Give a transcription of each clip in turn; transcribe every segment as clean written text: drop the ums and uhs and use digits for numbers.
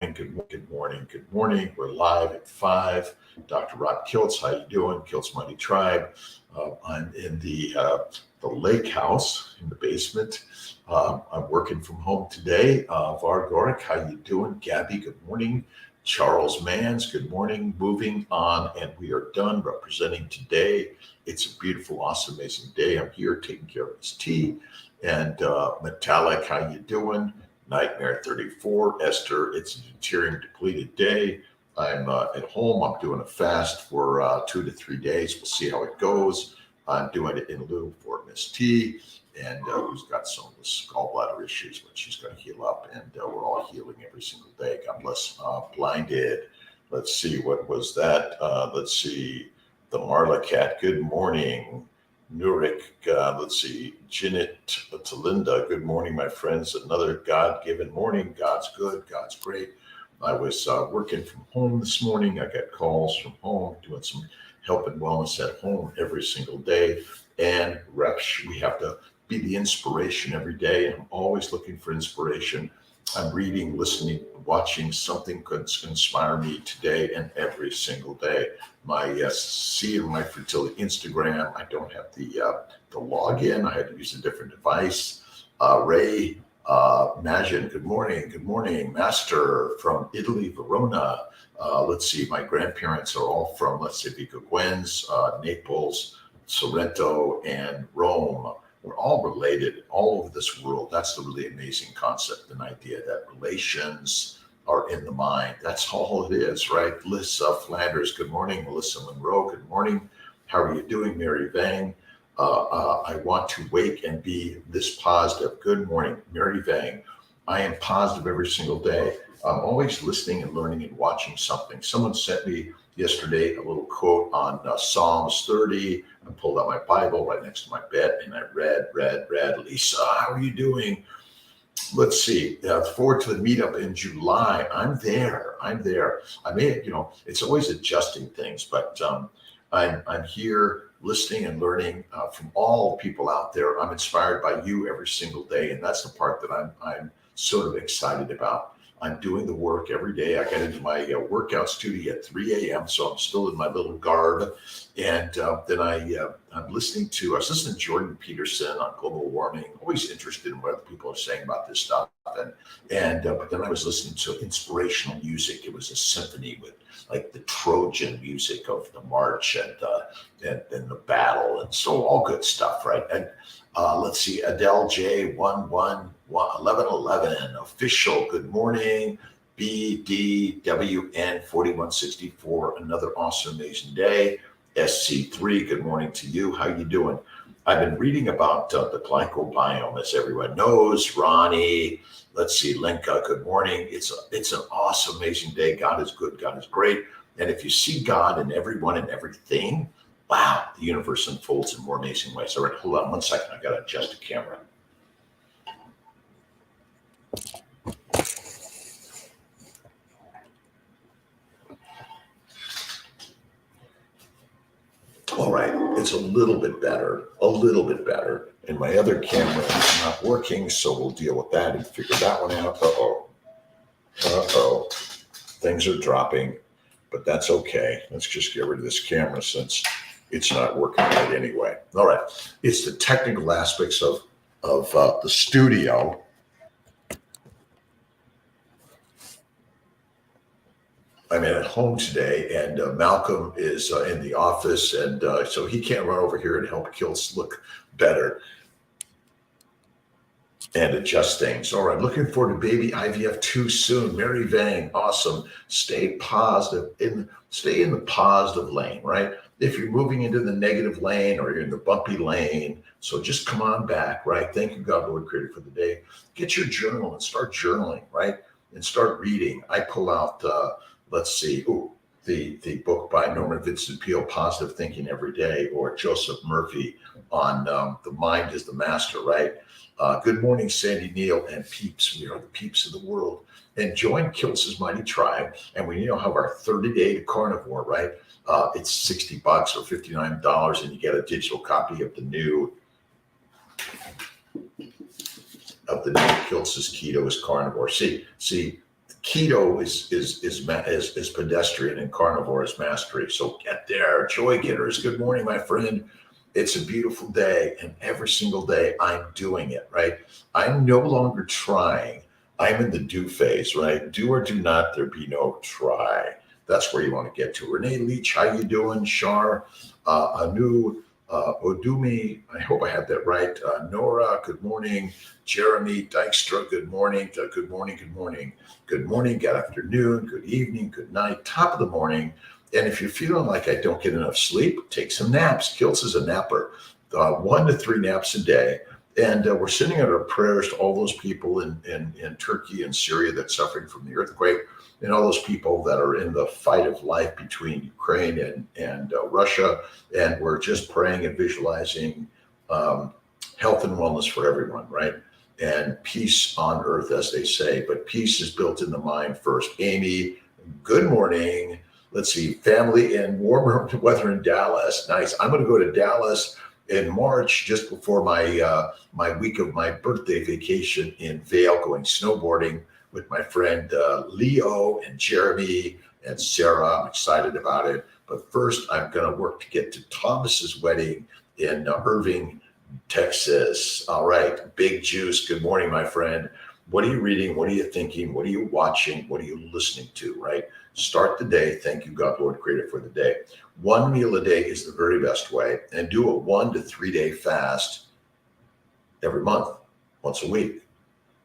Good morning. Good morning. We're live at 5. Dr. Kiltz, how you doing? Kiltz Mighty Tribe. I'm in the lake house in the basement. I'm working from home today. Vargoric, how you doing? Gabby, good morning. Charles Mans, good morning. Moving on, and we are done representing today. It's a beautiful, awesome, amazing day. I'm here taking care of this tea. And Metallic, how you doing? Nightmare 34, Esther, it's a deuterium depleted day. I'm at home. I'm doing a fast for 2 to 3 days. We'll see how it goes. I'm doing it in lieu for Miss T, and who's got some of the gallbladder issues, but she's going to heal up, and we're all healing every single day. God bless. Blinded. Let's see, what was that? Let's see. The Marla Cat, good morning. Nurik, let's see, Janet to Linda, good morning, my friends. Another God-given morning. God's good, God's great. I was working from home this morning. I got calls from home, doing some health and wellness at home every single day. And reps, we have to be the inspiration every day. I'm always looking for inspiration. I'm reading, listening, watching something could inspire me today and every single day. My my Fertility Instagram, I don't have the login. I had to use a different device. Ray Majin, good morning. Good morning. Master from Italy, Verona. Let's see, my grandparents are all from, let's say, Vico Guens, Naples, Sorrento, and Rome. We're all related all over this world. That's the really amazing concept and idea that relations are in the mind. That's all it is, right? Melissa Flanders, good morning. Melissa Monroe, good morning. How are you doing, Mary Vang? I want to wake and be this positive. Good morning, Mary Vang. I am positive every single day. I'm always listening and learning and watching something. Someone sent me yesterday a little quote on Psalms 30. I pulled out my Bible right next to my bed and I read. Lisa, how are you doing? Let's see. Forward to the meetup in July. I'm there. I may, it's always adjusting things, but I'm here listening and learning from all people out there. I'm inspired by you every single day, and that's the part that I'm sort of excited about. I'm doing the work every day. I get into my workout studio at 3 a.m., so I'm still in my little garb. And then I was listening to Jordan Peterson on global warming, always interested in what other people are saying about this stuff. But then I was listening to inspirational music. It was a symphony with like the Trojan music of the march and the battle. And so all good stuff, right? And let's see, Adele J 1111 official. Good morning, BDWN 4164. Another awesome, amazing day. SC3. Good morning to you. How you doing? I've been reading about the glycobiome, as everyone knows. Ronnie. Let's see, Lenka. Good morning. It's an awesome, amazing day. God is good. God is great. And if you see God in everyone and everything, wow, the universe unfolds in more amazing ways. All right, hold on 1 second. I got to adjust the camera. All right, it's a little bit better. And my other camera is not working, so we'll deal with that and figure that one out. Uh-oh. Things are dropping, but that's okay. Let's just get rid of this camera since it's not working right anyway. All right, it's the technical aspects of the studio. I'm at home today, and Malcolm is in the office, and so he can't run over here and help Kiltz look better and adjust things. All right, looking forward to baby IVF 2 soon. Mary Vang, awesome. Stay positive, stay in the positive lane, right? If you're moving into the negative lane or you're in the bumpy lane, so just come on back, right? Thank you, God, Lord, Creator, for the day. Get your journal and start journaling, right? And start reading. I pull out let's see, the book by Norman Vincent Peale, Positive Thinking Every Day, or Joseph Murphy on The Mind is the Master, right? Good morning, Sandy Neal and peeps. We are the peeps of the world. And join Kiltz's Mighty Tribe. And we have our 30-day to carnivore, right? It's $60 or $59, and you get a digital copy of the new Kiltz's Keto is Carnivore. See, Keto is pedestrian and carnivore is mastery. So get there, joy getters. Good morning, my friend. It's a beautiful day, and every single day I'm doing it, right? I'm no longer trying. I'm in the do phase, right? Do or do not, there be no try. That's where you want to get to. Renee Leach, how you doing? Shar, Anu, Odumi, I hope I had that right. Nora, good morning. Jeremy Dykstra, good morning. Good morning, good morning. Good morning, good afternoon, good evening, good night, top of the morning. And if you're feeling like I don't get enough sleep, take some naps. Kiltz is a napper, 1 to 3 naps a day. And we're sending out our prayers to all those people in Turkey and Syria that's suffering from the earthquake, and all those people that are in the fight of life between Ukraine and Russia. And we're just praying and visualizing health and wellness for everyone, right? And peace on earth, as they say. But peace is built in the mind first. Amy, good morning. Let's see, family in warmer weather in Dallas. Nice. I'm going to go to Dallas in March, just before my week of my birthday vacation in Vail, going snowboarding with my friend Leo and Jeremy and Sarah. I'm excited about it. But first, I'm going to work to get to Thomas's wedding in Irving, Texas. All right, Big Juice. Good morning, my friend. What are you reading? What are you thinking? What are you watching? What are you listening to, right? Start the day. Thank you, God, Lord, Creator, for the day. 1 meal a day is the very best way. And do a 1 to 3 day fast every month, once a week.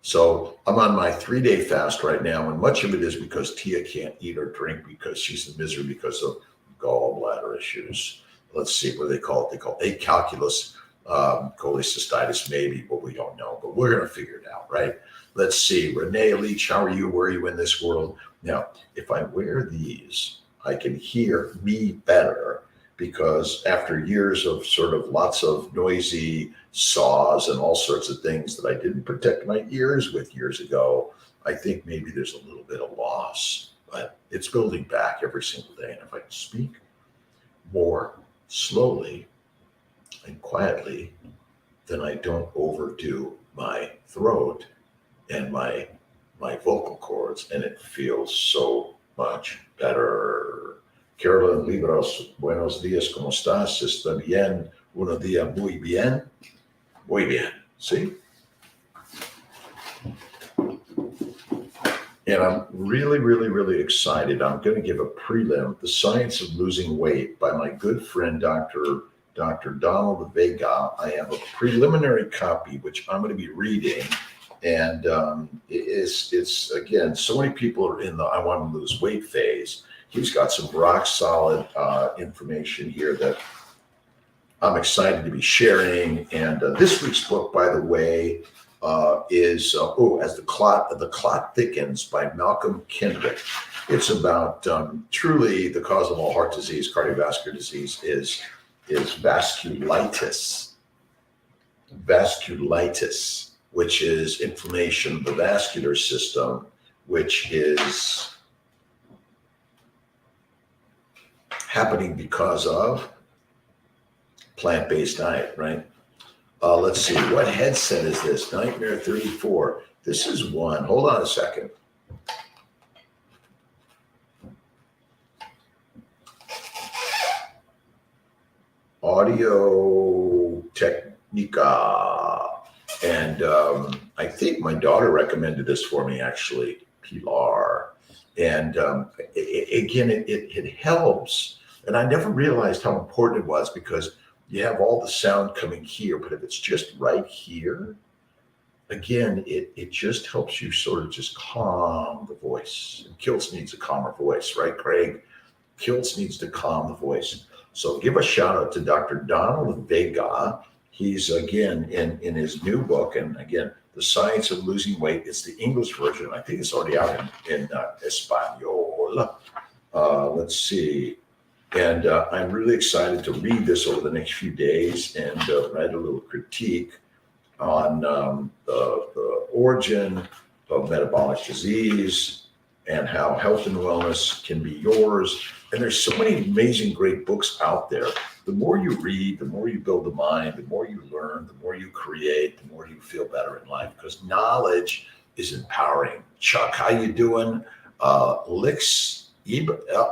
So I'm on my 3-day fast right now. And much of it is because Tia can't eat or drink because she's in misery because of gallbladder issues. Let's see, what do they call it? They call it acalculous cholecystitis, maybe, but we don't know. But we're going to figure it out, right? Let's see. Renee Leach, how are you? Where are you in this world? Now, if I wear these, I can hear me better, because after years of sort of lots of noisy saws and all sorts of things that I didn't protect my ears with years ago, I think maybe there's a little bit of loss, but it's building back every single day. And if I can speak more slowly and quietly, then I don't overdo my throat and my vocal cords, and it feels so much better. Carolyn Libros, buenos días, ¿cómo estás? ¿Está bien? Buenos días, muy bien. Muy bien, see? And I'm really, really, really excited. I'm going to give a prelim, The Science of Losing Weight, by my good friend, Dr. Donald Vega. I have a preliminary copy, which I'm going to be reading. And it's again, so many people are in the I want to lose weight phase. He's got some rock solid information here that I'm excited to be sharing. And this week's book, by the way, is As the Clot Thickens by Malcolm Kendrick. It's about truly the cause of all heart disease, cardiovascular disease is vasculitis. Vasculitis, which is inflammation of the vascular system, which is happening because of plant-based diet, right? Let's see, what headset is this? Nightmare 34. This is one. Hold on a second. Audio Technica. And I think my daughter recommended this for me, actually, Pilar. And again, it helps. And I never realized how important it was, because you have all the sound coming here, but if it's just right here, again, it just helps you sort of just calm the voice. And Kiltz needs a calmer voice, right, Craig? Kiltz needs to calm the voice. So give a shout out to Dr. Donald Vega. He's, again, in his new book, and again, The Science of Losing Weight. It's the English version. I think it's already out in Espanol. Let's see. And I'm really excited to read this over the next few days and write a little critique on the origin of metabolic disease and how health and wellness can be yours. And there's so many amazing, great books out there. The more you read, the more you build the mind, the more you learn, the more you create, the more you feel better in life. Because knowledge is empowering. Chuck, how you doing? Lix,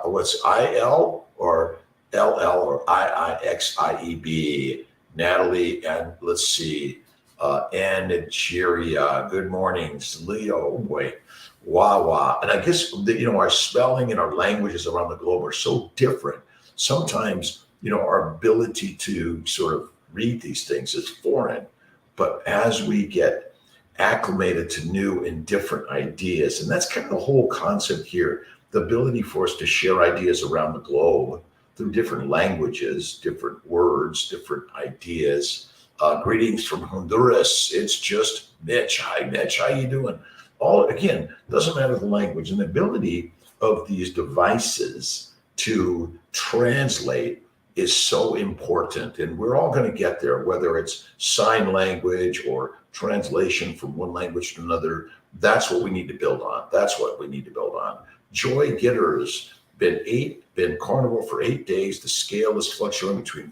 what's IL or LL or IIXIEB? Natalie, and let's see, Ann and Cheeria, good mornings. Leo, boy, Wawa. And I guess, our spelling and our languages around the globe are so different. Sometimes, our ability to sort of read these things is foreign. But as we get acclimated to new and different ideas, and that's kind of the whole concept here, the ability for us to share ideas around the globe through different languages, different words, different ideas. Greetings from Honduras. It's just Mitch. Hi, Mitch. How you doing? Again, doesn't matter the language, and the ability of these devices to translate is so important. And we're all going to get there, whether it's sign language or translation from one language to another. That's what we need to build on. That's what we need to build on. Joy Gitters, been carnivore for 8 days. The scale is fluctuating between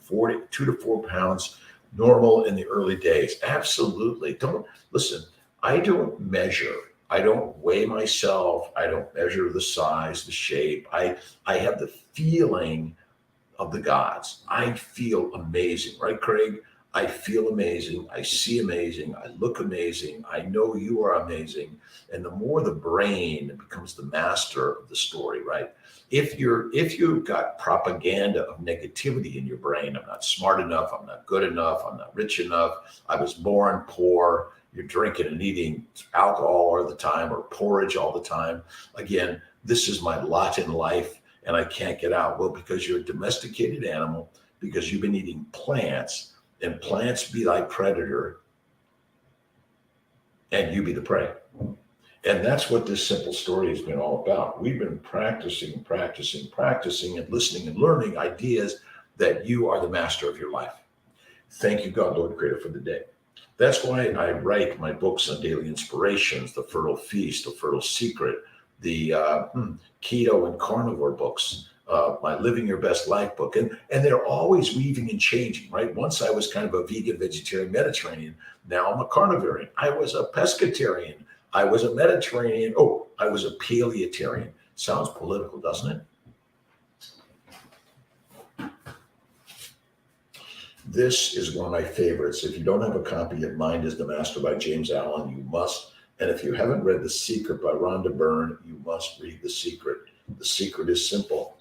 2 to 4 pounds, normal in the early days. Absolutely. Listen, I don't measure. I don't weigh myself. I don't measure the size, the shape. I have the feeling of the gods. I feel amazing, right, Craig? I feel amazing. I see amazing. I look amazing. I know you are amazing. And the more the brain becomes the master of the story, right? If you've got propaganda of negativity in your brain, I'm not smart enough, I'm not good enough, I'm not rich enough, I was born poor, you're drinking and eating alcohol all the time or porridge all the time. Again, this is my lot in life and I can't get out. Well, because you're a domesticated animal, because you've been eating plants, and plants be thy predator, and you be the prey. And that's what this simple story has been all about. We've been practicing, and listening and learning ideas that you are the master of your life. Thank you, God, Lord Creator, for the day. That's why I write my books on daily inspirations, the Fertile Feast, the Fertile Secret, the Keto and Carnivore books, my Living Your Best Life book. And they're always weaving and changing, right? Once I was kind of a vegan, vegetarian, Mediterranean. Now I'm a carnivorian. I was a pescatarian. I was a Mediterranean. Oh, I was a paleotarian. Sounds political, doesn't it? This is one of my favorites. If you don't have a copy of Mind is the Master by James Allen, you must. And if you haven't read The Secret by Rhonda Byrne, you must read The Secret. The secret is simple.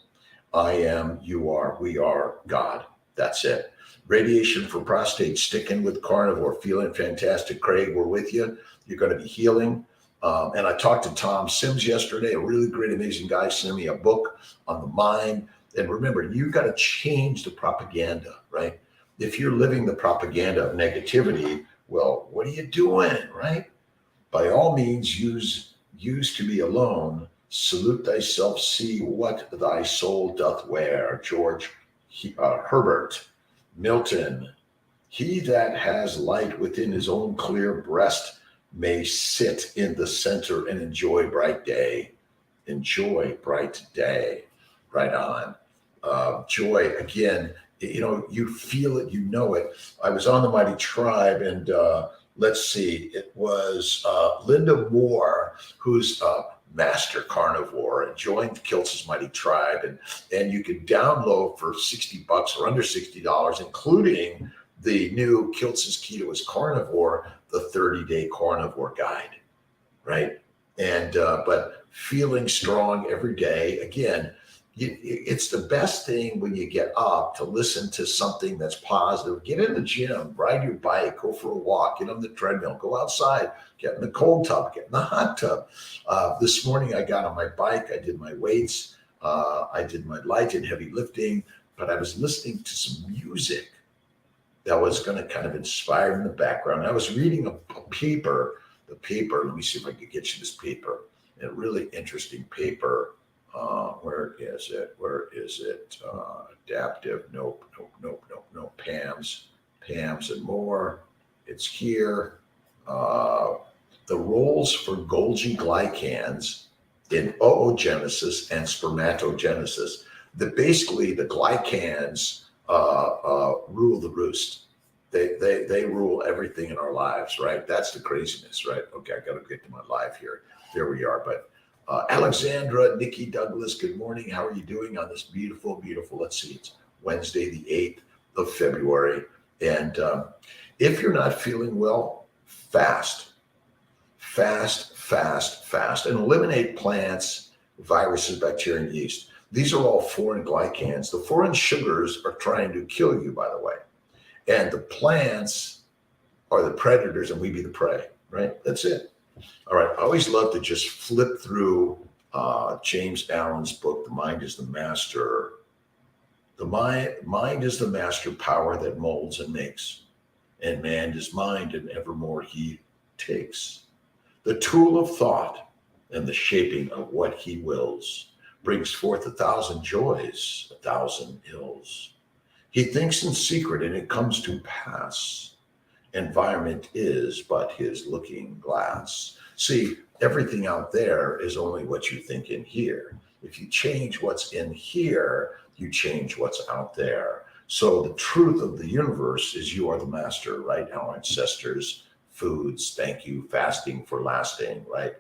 I am, you are, we are God. That's it. Radiation for prostate, sticking with carnivore, feeling fantastic. Craig, we're with you. You're going to be healing. And I talked to Tom Sims yesterday, a really great, amazing guy, sent me a book on the mind. And remember, you've got to change the propaganda, right? If you're living the propaganda of negativity, well, what are you doing, right? By all means, use to be alone. Salute thyself, see what thy soul doth wear. George Herbert, Milton. He that has light within his own clear breast may sit in the center and enjoy bright day. Enjoy bright day. Right on. Joy, again, you feel it, you know it. I was on the Mighty Tribe, and let's see, it was Linda Moore, who's master carnivore, and joined Kiltz's Mighty Tribe, and you can download for $60 or under $60, including the new Kiltz's Keto is Carnivore, the 30-day carnivore guide, right? And but feeling strong every day. Again, it's the best thing when you get up to listen to something that's positive. Get in the gym, ride your bike, go for a walk, get on the treadmill, go outside, get in the cold tub, get in the hot tub. This morning I got on my bike, I did my weights, I did my light and heavy lifting, but I was listening to some music that was going to kind of inspire in the background. I was reading a paper, let me see if I can get you this paper, a really interesting paper. Where is it? Adaptive. Nope. Pam's and more. It's here. The roles for Golgi glycans in oogenesis and spermatogenesis. Basically the glycans rule the roost. They rule everything in our lives, right? That's the craziness, right? Okay, I got to get to my live here. There we are. But Alexandra, Nikki Douglas, good morning. How are you doing on this beautiful, let's see, it's Wednesday, the 8th of February. And if you're not feeling well, fast, and eliminate plants, viruses, bacteria, and yeast. These are all foreign glycans. The foreign sugars are trying to kill you, by the way. And the plants are the predators and we be the prey, right? That's it. All right. I always love to just flip through James Allen's book, The Mind is the Master. The mind is the master power that molds and makes, and man is mind, and evermore he takes. The tool of thought and the shaping of what he wills brings forth 1,000 joys, 1,000 ills. He thinks in secret and it comes to pass. Environment is but his looking glass. See, everything out there is only what you think in here. If you change what's in here, you change what's out there. So the truth of the universe is you are the master, right? Our ancestors, foods, thank you, fasting for lasting, right?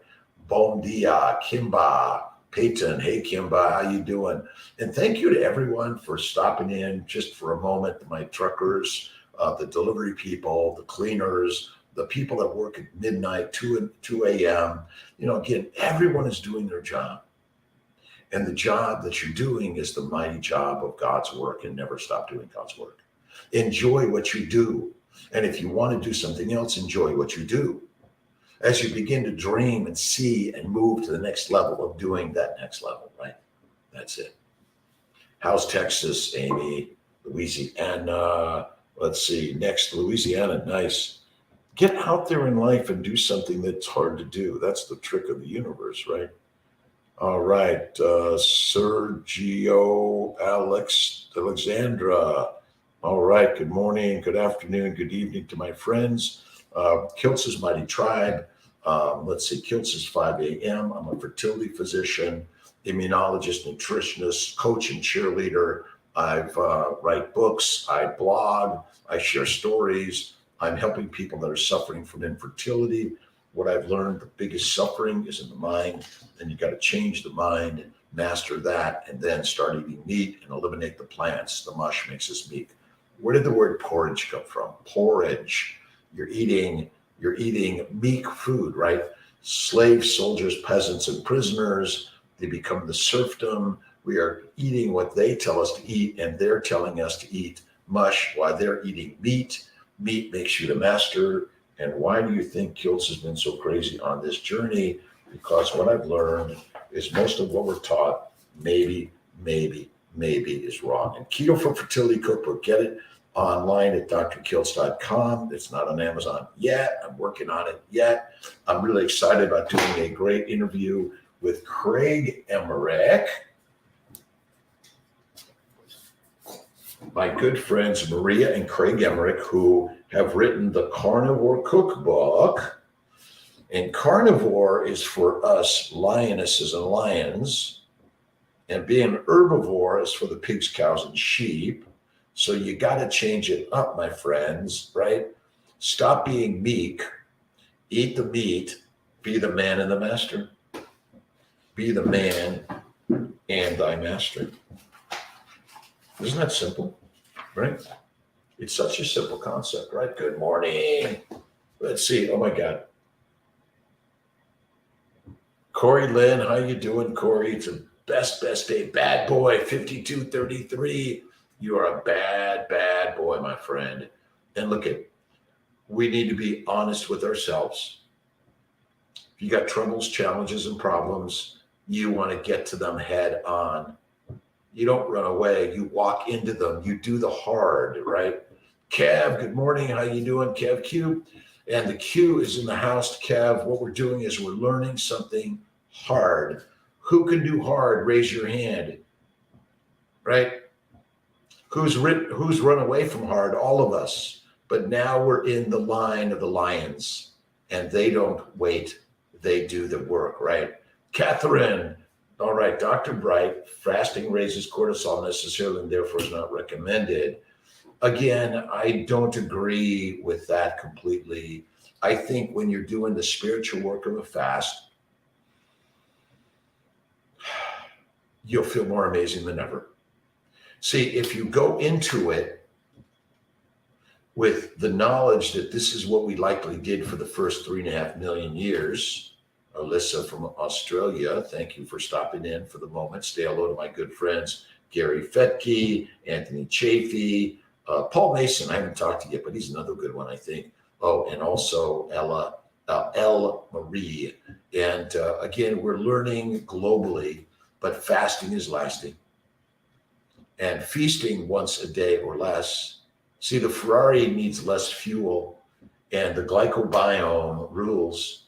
Bom dia, Kimba, Peyton, hey Kimba, how you doing? And thank you to everyone for stopping in just for a moment, my truckers, the delivery people, the cleaners, the people that work at midnight, 2 a.m. You know, again, everyone is doing their job. And the job that you're doing is the mighty job of God's work, and never stop doing God's work. Enjoy what you do. And if you want to do something else, enjoy what you do. As you begin to dream and see and move to the next level of doing that next level, right? That's it. How's Texas, Amy? Louisiana. Let's see. Next, Louisiana. Nice. Get out there in life and do something that's hard to do. That's the trick of the universe, right? All right. Sergio, Alexandra. All right. Good morning, good afternoon, good evening to my friends. Kiltz's Mighty Tribe. Let's see. Kiltz is 5 a.m. I'm a fertility physician, immunologist, nutritionist, coach, and cheerleader. I write books. I blog. I share stories. I'm helping people that are suffering from infertility. What I've learned, the biggest suffering is in the mind, and you got to change the mind, master that, and then start eating meat and eliminate the plants. The mush makes us meek. Where did the word porridge come from? Porridge. You're eating meek food, right? Slaves, soldiers, peasants, and prisoners. They become the serfdom. We are eating what they tell us to eat, and they're telling us to eat mush while they're eating meat. Meat makes you the master. And why do you think Kiltz has been so crazy on this journey? Because what I've learned is most of what we're taught maybe is wrong. And Keto for Fertility Cookbook, get it online at drkiltz.com. It's not on Amazon yet. I'm working on it yet. I'm really excited about doing a great interview with Craig Emmerich, my good friends Maria and Craig Emmerich, who have written the Carnivore Cookbook. And carnivore is for us lionesses and lions, and being herbivore is for the pigs, cows, and sheep. So you got to change it up, my friends, right? Stop being meek, eat the meat, be the man and the master. Be the man and thy master. Isn't that simple, right? It's such a simple concept, right? Good morning. Let's see. Oh, my God. Corey Lynn, how you doing, Corey? It's a best day. Bad boy, 5233. You are a bad boy, my friend. And look we need to be honest with ourselves. If you got troubles, challenges, and problems, you want to get to them head on. You don't run away. You walk into them. You do the hard, right? Kev, good morning. How you doing, Kev Q? And the Q is in the house, Kev. What we're doing is we're learning something hard. Who can do hard? Raise your hand, right? Who's run away from hard? All of us. But now we're in the line of the lions, and they don't wait. They do the work, right? Catherine, all right, Dr. Bright, fasting raises cortisol necessarily and therefore is not recommended. Again, I don't agree with that completely. I think when you're doing the spiritual work of a fast, you'll feel more amazing than ever. See, if you go into it with the knowledge that this is what we likely did for the first 3.5 million years, Alyssa from Australia, thank you for stopping in for the moment. Say hello to my good friends, Gary Fetke, Anthony Chafee, Paul Mason, I haven't talked to yet, but he's another good one, I think. Oh, and also Elle Marie. And again, we're learning globally, but fasting is lasting. And feasting once a day or less. See, the Ferrari needs less fuel, and the glycobiome rules.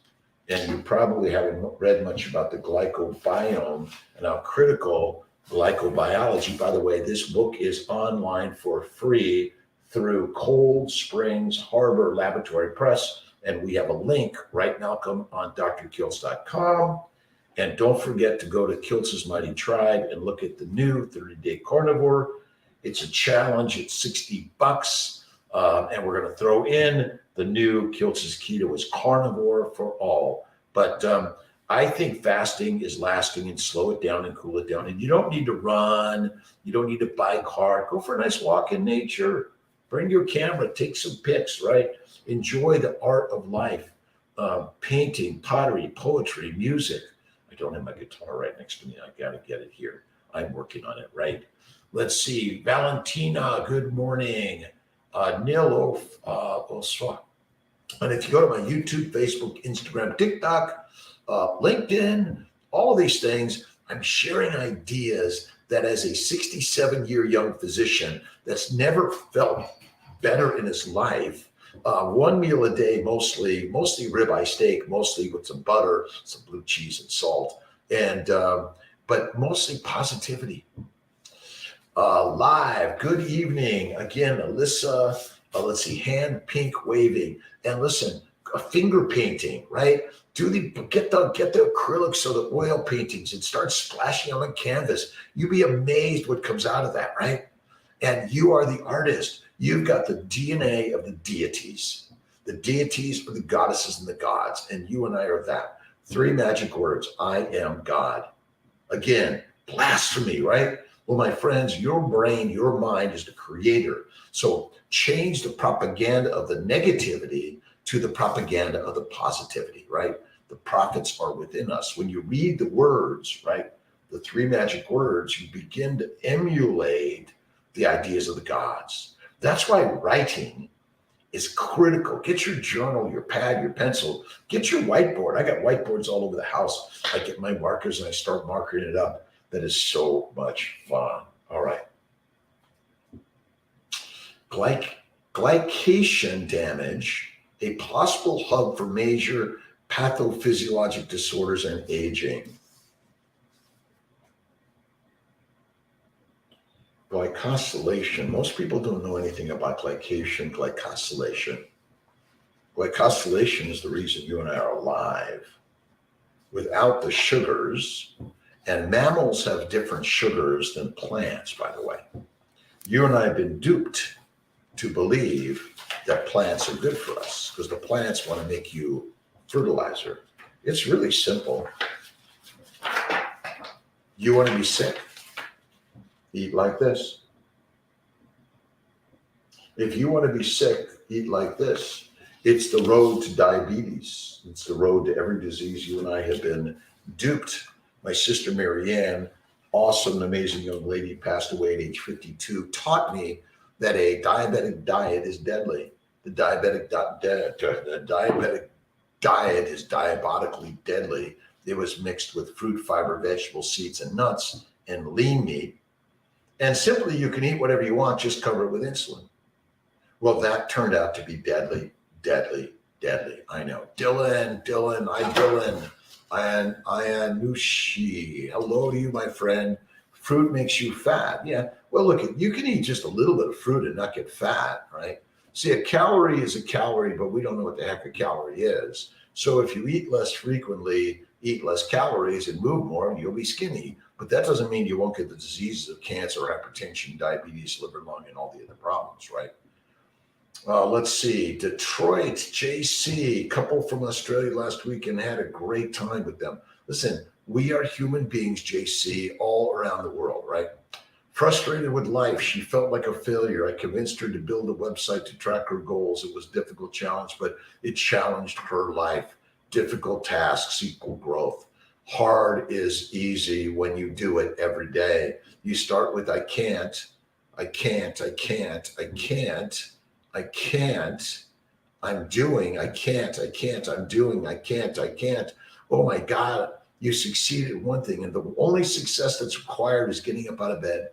And you probably haven't read much about the glycobiome and how critical glycobiology. By the way, this book is online for free through Cold Springs Harbor Laboratory Press. And we have a link right now. Come on drkiltz.com. And don't forget to go to Kiltz's Mighty Tribe and look at the new 30-day carnivore. It's a challenge. It's $60. And we're going to throw in the new Kiltz's Keto is carnivore for all. But I think fasting is lasting, and slow it down and cool it down. And you don't need to run. You don't need to buy a car. Go for a nice walk in nature. Bring your camera. Take some pics, right? Enjoy the art of life. Painting, pottery, poetry, music. I don't have my guitar right next to me. I got to get it here. I'm working on it, right? Let's see. Valentina, good morning. Neil Oswa. And if you go to my YouTube, Facebook, Instagram, TikTok, LinkedIn, all these things, I'm sharing ideas that as a 67-year young physician that's never felt better in his life, one meal a day, mostly ribeye steak, mostly with some butter, some blue cheese and salt, and but mostly positivity. Live, good evening. Again, Alyssa, let's see, hand pink waving. And listen, a finger painting, right? Get the acrylics or the oil paintings and start splashing on the canvas. You'd be amazed what comes out of that, right? And you are the artist. You've got the DNA of the deities. The deities are the goddesses and the gods, and you and I are that. 3 magic words: I am God. Again, blasphemy, right? Well, my friends, your brain, your mind is the creator. So change the propaganda of the negativity to the propaganda of the positivity, right? The prophets are within us. When you read the words, right, the 3 magic words, you begin to emulate the ideas of the gods. That's why writing is critical. Get your journal, your pad, your pencil, get your whiteboard. I got whiteboards all over the house. I get my markers and I start marking it up. That is so much fun. All right. Glycation damage, a possible hub for major pathophysiologic disorders and aging. Glycosylation. Most people don't know anything about glycation, glycosylation. Glycosylation is the reason you and I are alive. Without the sugars, and mammals have different sugars than plants, by the way. You and I have been duped to believe that plants are good for us because the plants want to make you fertilizer. It's really simple. You want to be sick? Eat like this. If you want to be sick, eat like this. It's the road to diabetes. It's the road to every disease. You and I have been duped. My sister Marianne, awesome, amazing young lady, passed away at age 52, taught me that a diabetic diet is deadly. The diabetic diet is diabolically deadly. It was mixed with fruit, fiber, vegetable, seeds, and nuts, and lean meat. And simply, you can eat whatever you want, just cover it with insulin. Well, that turned out to be deadly, deadly, deadly. I know. Dylan, Ayanushi. Hello to you, my friend. Fruit makes you fat. Yeah. Well, look, you can eat just a little bit of fruit and not get fat, right? See, a calorie is a calorie, but we don't know what the heck a calorie is. So if you eat less frequently, eat less calories and move more, and you'll be skinny. But that doesn't mean you won't get the diseases of cancer, hypertension, diabetes, liver, lung, and all the other problems, right? Let's see, Detroit, JC, couple from Australia last week and had a great time with them. Listen, we are human beings, JC, all around the world, right? Frustrated with life, she felt like a failure. I convinced her to build a website to track her goals. It was a difficult challenge, but it challenged her life. Difficult tasks equal growth. Hard is easy when you do it every day. You start with I can't, I can't, I can't, I can't, I can't, I'm doing, I can't, I can't, I'm doing, I can't, I can't. Oh my God, you succeeded in one thing, and the only success that's required is getting up out of bed,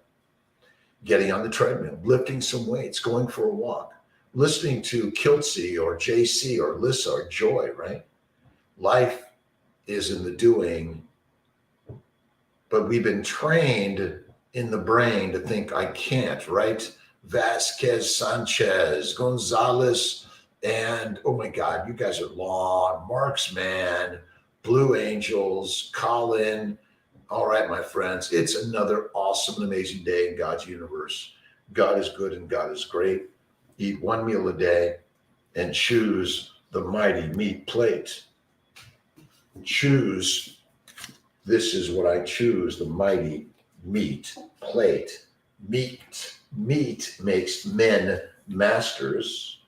getting on the treadmill, lifting some weights, going for a walk, listening to Kiltz or JC or Lissa or Joy, right? Life is in the doing, but we've been trained in the brain to think I can't, right? Vasquez, Sanchez, Gonzalez, and oh my God, you guys are long. Marksman, Blue Angels, Colin. All right, my friends, it's another awesome and amazing day in God's universe. God is good and God is great. Eat one meal a day and choose the mighty meat plate. Choose, this is what I choose, the mighty meat plate. Meat makes men masters,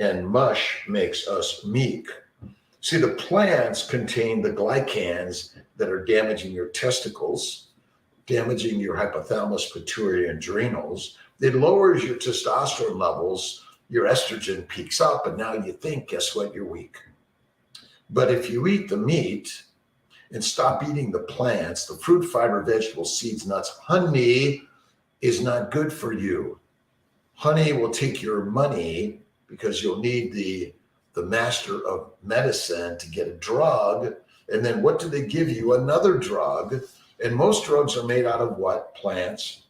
and mush makes us meek. See, the plants contain the glycans that are damaging your testicles, damaging your hypothalamus, pituitary, and adrenals. It lowers your testosterone levels, your estrogen peaks up, and now you think, guess what, you're weak. But if you eat the meat and stop eating the plants, the fruit, fiber, vegetables, seeds, nuts, honey is not good for you. Honey will take your money because you'll need the master of medicine to get a drug. And then what do they give you? Another drug. And most drugs are made out of what? Plants.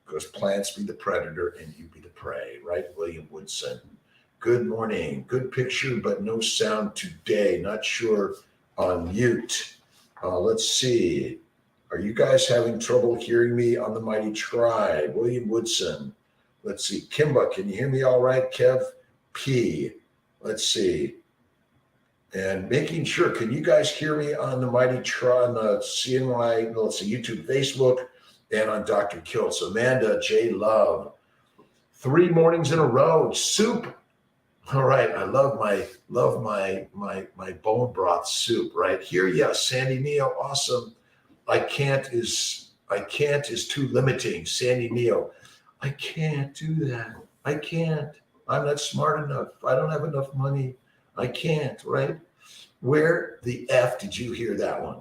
Because plants be the predator and you be the prey, right? William Woodson. Good morning. Good picture, but no sound today. Not sure on mute. Let's see. Are you guys having trouble hearing me on the Mighty Tribe? William Woodson. Let's see. Kimba, can you hear me all right? Kev P. Let's see. And making sure, can you guys hear me on the Mighty Tribe, on the CNY, let's see, YouTube, Facebook, and on Dr. Kiltz? Amanda J. Love. 3 mornings in a row. Soup. All right. I love my bone broth soup right here. Yes. Sandy Neo. Awesome. I can't is too limiting. Sandy Neo. I can't do that. I can't. I'm not smart enough. I don't have enough money. I can't, right? Where the F did you hear that one?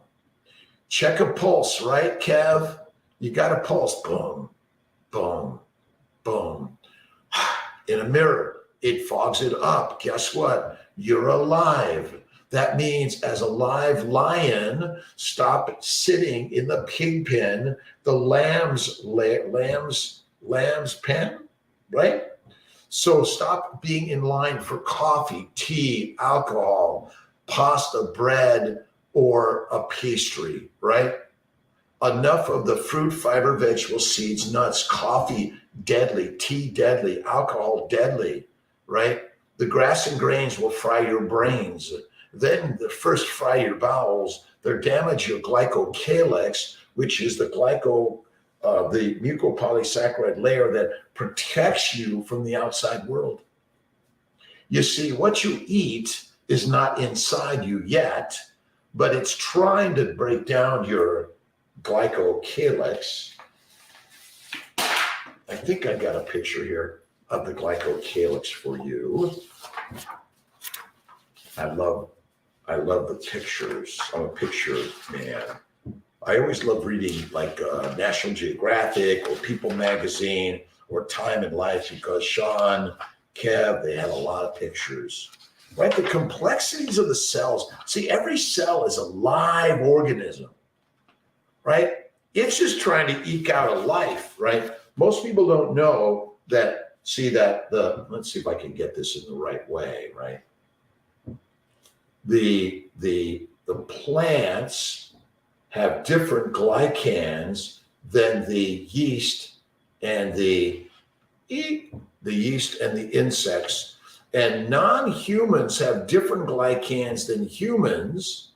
Check a pulse, right, Kev? You got a pulse. Boom, boom, boom. In a mirror, it fogs it up. Guess what? You're alive. That means as a live lion, stop sitting in the pig pen, the lamb's pen, right? So stop being in line for coffee, tea, alcohol, pasta, bread, or a pastry, right? Enough of the fruit, fiber, vegetable, seeds, nuts, coffee, deadly, tea, deadly, alcohol, deadly, right? The grass and grains will fry your brains. Then they first fry your bowels. They damage your glycocalyx, which is the the mucopolysaccharide layer that protects you from the outside world. You see, what you eat is not inside you yet, but it's trying to break down your glycocalyx. I think I got a picture here of the glycocalyx for you. I love the pictures. I'm a picture man. I always love reading like National Geographic or People Magazine or Time in Life because Sean, Kev, they have a lot of pictures. Right? The complexities of the cells. See, every cell is a live organism, right? It's just trying to eke out a life, right? Most people don't know that, let's see if I can get this in the right way, right? The the plants have different glycans than the yeast and the insects. And non-humans have different glycans than humans.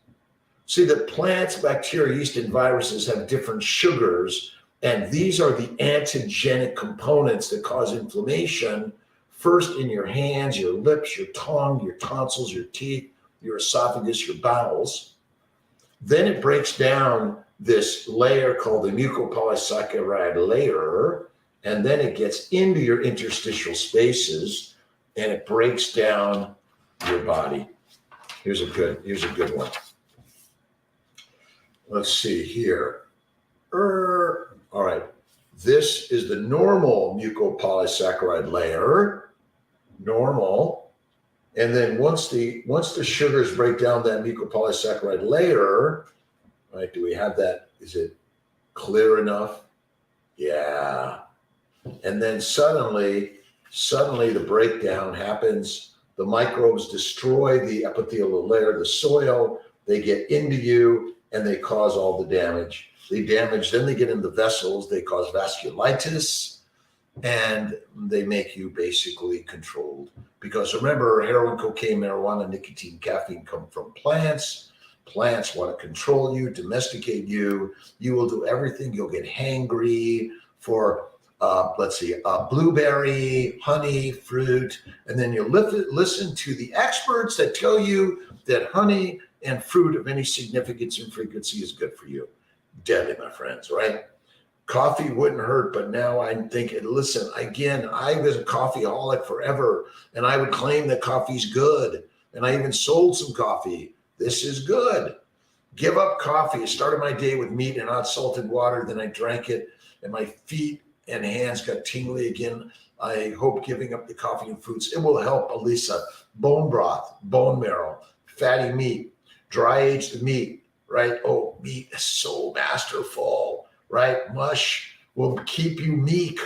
See that plants, bacteria, yeast, and viruses have different sugars, and these are the antigenic components that cause inflammation, first in your hands, your lips, your tongue, your tonsils, your teeth, your esophagus, your bowels. Then it breaks down this layer called the mucopolysaccharide layer, and then it gets into your interstitial spaces, and it breaks down your body. Here's a good one. Let's see here. All right. This is the normal mucopolysaccharide layer. Normal. And then once the sugars break down that mucopolysaccharide layer, right? Do we have that? Is it clear enough? Yeah. And then suddenly the breakdown happens. The microbes destroy the epithelial layer, the soil. They get into you and they cause all the damage. Then they get into the vessels. They cause vasculitis, and they make you basically controlled. Because remember, heroin, cocaine, marijuana, nicotine, caffeine come from plants. Plants want to control you, domesticate you. You will do everything. You'll get hangry for blueberry, honey, fruit, and then you listen to the experts that tell you that honey and fruit of any significance and frequency is good for you. Deadly, my friends, right? Coffee wouldn't hurt, but now I'm thinking, listen, again, I was a coffeeaholic forever, and I would claim that coffee's good, and I even sold some coffee. This is good. Give up coffee. I started my day with meat and hot salted water, then I drank it, and my feet and hands got tingly again. I hope giving up the coffee and fruits, it will help, Elisa. Bone broth, bone marrow, fatty meat, dry aged meat, right? Oh, meat is so masterful, right? Mush will keep you meek.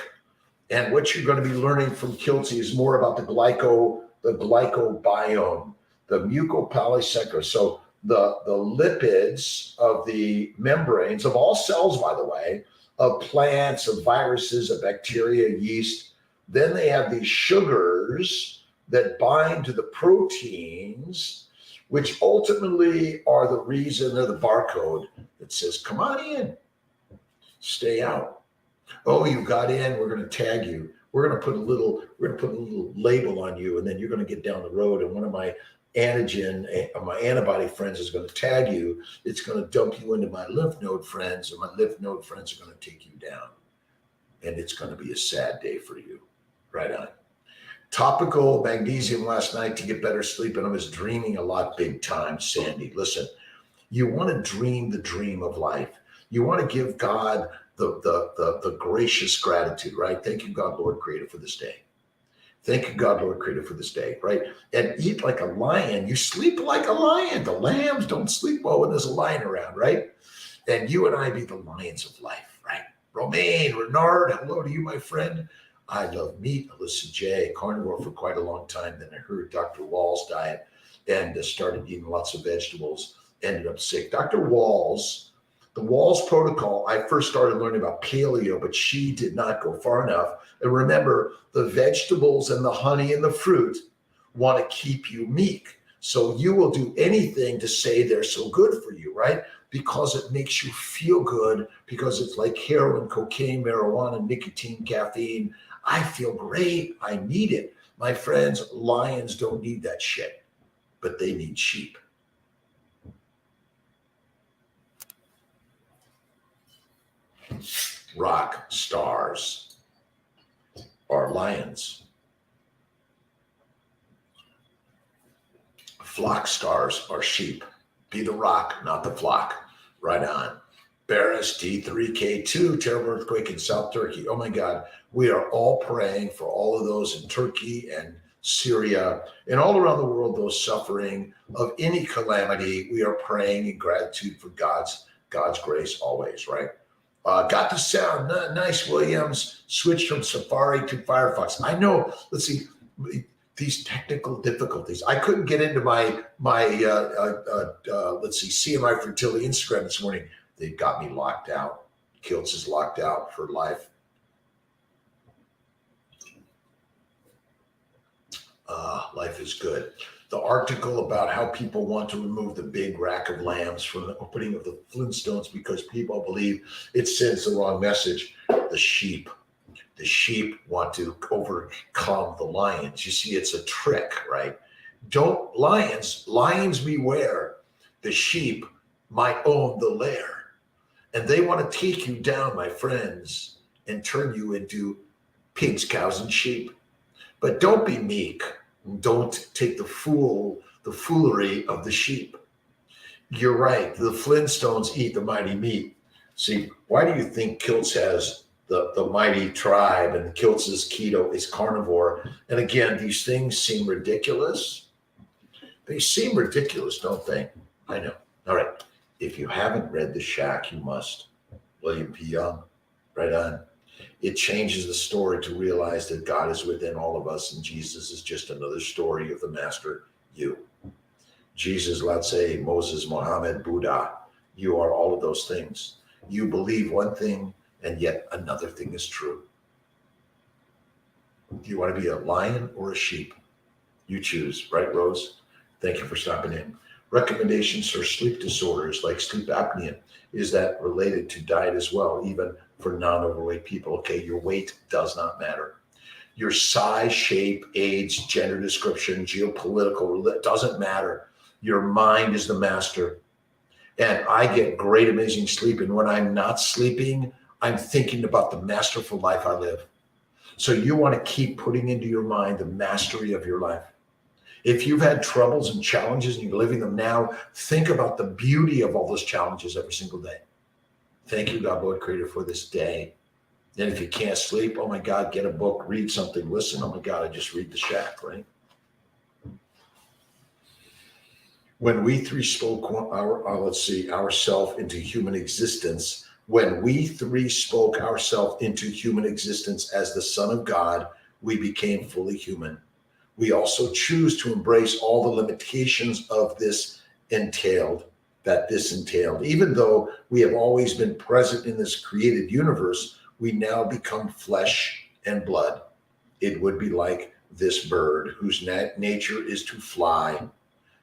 And what you're going to be learning from Kiltz is more about the glycobiome, the mucopolysaccharide. So the lipids of the membranes of all cells, by the way, of plants, of viruses, of bacteria, yeast. Then they have these sugars that bind to the proteins, which ultimately are the reason, they're the barcode that says, come on in, stay out. Oh, you got in, we're going to tag you. We're going to put a little label on you, and then you're going to get down the road, and one of my antibody friends is going to tag you. It's going to dump you into my lymph node friends, and my lymph node friends are going to take you down. And it's going to be a sad day for you. Right on. Topical magnesium last night to get better sleep, and I was dreaming a lot big time, Sandy. Listen, you want to dream the dream of life. You want to give God the gracious gratitude, right? Thank you, God, Lord, Creator, for this day. Thank you, God, Lord, Creator, for this day, right? And eat like a lion. You sleep like a lion. The lambs don't sleep well when there's a lion around, right? And you and I be the lions of life, right? Romaine, Renard, hello to you, my friend. I love meat. Alyssa J, carnivore for quite a long time. Then I heard Dr. Wall's diet and started eating lots of vegetables, ended up sick. Dr. Wall's, the Wall's protocol, I first started learning about paleo, but she did not go far enough. And remember, the vegetables and the honey and the fruit want to keep you meek. So you will do anything to say they're so good for you, right? Because it makes you feel good, because it's like heroin, cocaine, marijuana, nicotine, caffeine. I feel great. I need it. My friends, lions don't need that shit, but they need sheep. Rock stars are lions. Flock stars are sheep. Be the rock, not the flock. Right on. Barris T3K2, terrible earthquake in South Turkey. Oh my God. We are all praying for all of those in Turkey and Syria and all around the world, those suffering of any calamity. We are praying in gratitude for God's grace always, right? Got the sound. Nice, Williams. Switch from Safari to Firefox. I know. Let's see. these technical difficulties. I couldn't get into my let's see, CMI Fertility Instagram this morning. They got me locked out. Kiltz is locked out for life. Life is good. The article about how people want to remove the big rack of lambs from the opening of the Flintstones because people believe it sends the wrong message. The sheep want to overcome the lions. You see, it's a trick, right? Lions beware. The sheep might own the lair. And they want to take you down, my friends, and turn you into pigs, cows, and sheep. But don't be meek. Don't take the foolery of the sheep. You're right. The Flintstones eat the mighty meat. See, why do you think Kiltz has the mighty tribe and Kiltz's keto is carnivore? And again, these things seem ridiculous. They seem ridiculous, don't they? I know. All right. If you haven't read The Shack, you must. William P. Young, right on. It changes the story to realize that God is within all of us and Jesus is just another story of the master, you. Jesus, Lao Tse, Moses, Muhammad, Buddha, you are all of those things. You believe one thing and yet another thing is true. Do you want to be a lion or a sheep? You choose, right, Rose? Thank you for stopping in. Recommendations for sleep disorders like sleep apnea. Is that related to diet as well, even for non-overweight people? Okay, your weight does not matter. Your size, shape, age, gender description, geopolitical, it doesn't matter. Your mind is the master. And I get great, amazing sleep. And when I'm not sleeping, I'm thinking about the masterful life I live. So you want to keep putting into your mind the mastery of your life. If you've had troubles and challenges and you're living them now, think about the beauty of all those challenges every single day. Thank you, God, Lord Creator, for this day. And if you can't sleep, oh my God, get a book, read something, listen. Oh my God, I just read The Shack, right? When we three spoke ourselves into human existence, when we three spoke ourselves into human existence as the Son of God, we became fully human. We also choose to embrace all the limitations of this entailed. Even though we have always been present in this created universe, we now become flesh and blood. It would be like this bird whose nature is to fly,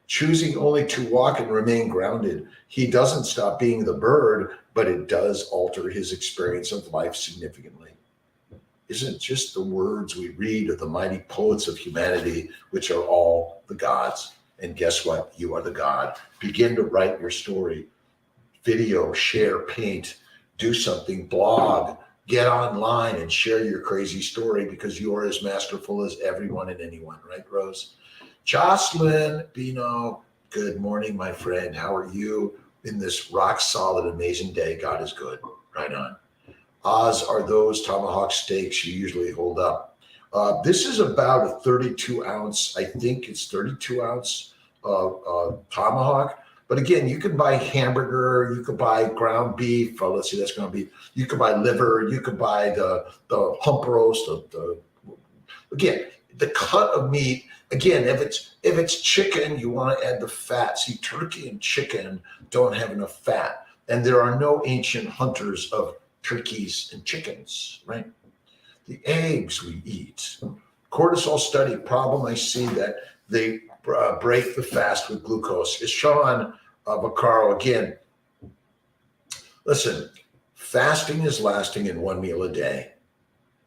choosing only to walk and remain grounded. He doesn't stop being the bird, but it does alter his experience of life significantly. Isn't just the words we read of the mighty poets of humanity, which are all the gods. And guess what? You are the God. Begin to write your story. Video, share, paint, do something, blog, get online and share your crazy story because you are as masterful as everyone and anyone, right, Rose? Jocelyn Bino, good morning, my friend. How are you in this rock solid, amazing day? God is good. Right on. Oz are those tomahawk steaks you usually hold up. This is about a 32 ounce, I think it's 32 ounce tomahawk. But again, you can buy hamburger, you could buy ground beef. Let's see, that's ground beef. You could buy liver, you could buy the hump roast. Again, the cut of meat. Again, if it's chicken, you want to add the fat. See, turkey and chicken don't have enough fat, and there are no ancient hunters of turkeys and chickens, right? The eggs we eat. Cortisol study problem, I see that they break the fast with glucose. Is Sean Vaccaro again? Listen, fasting is lasting in one meal a day.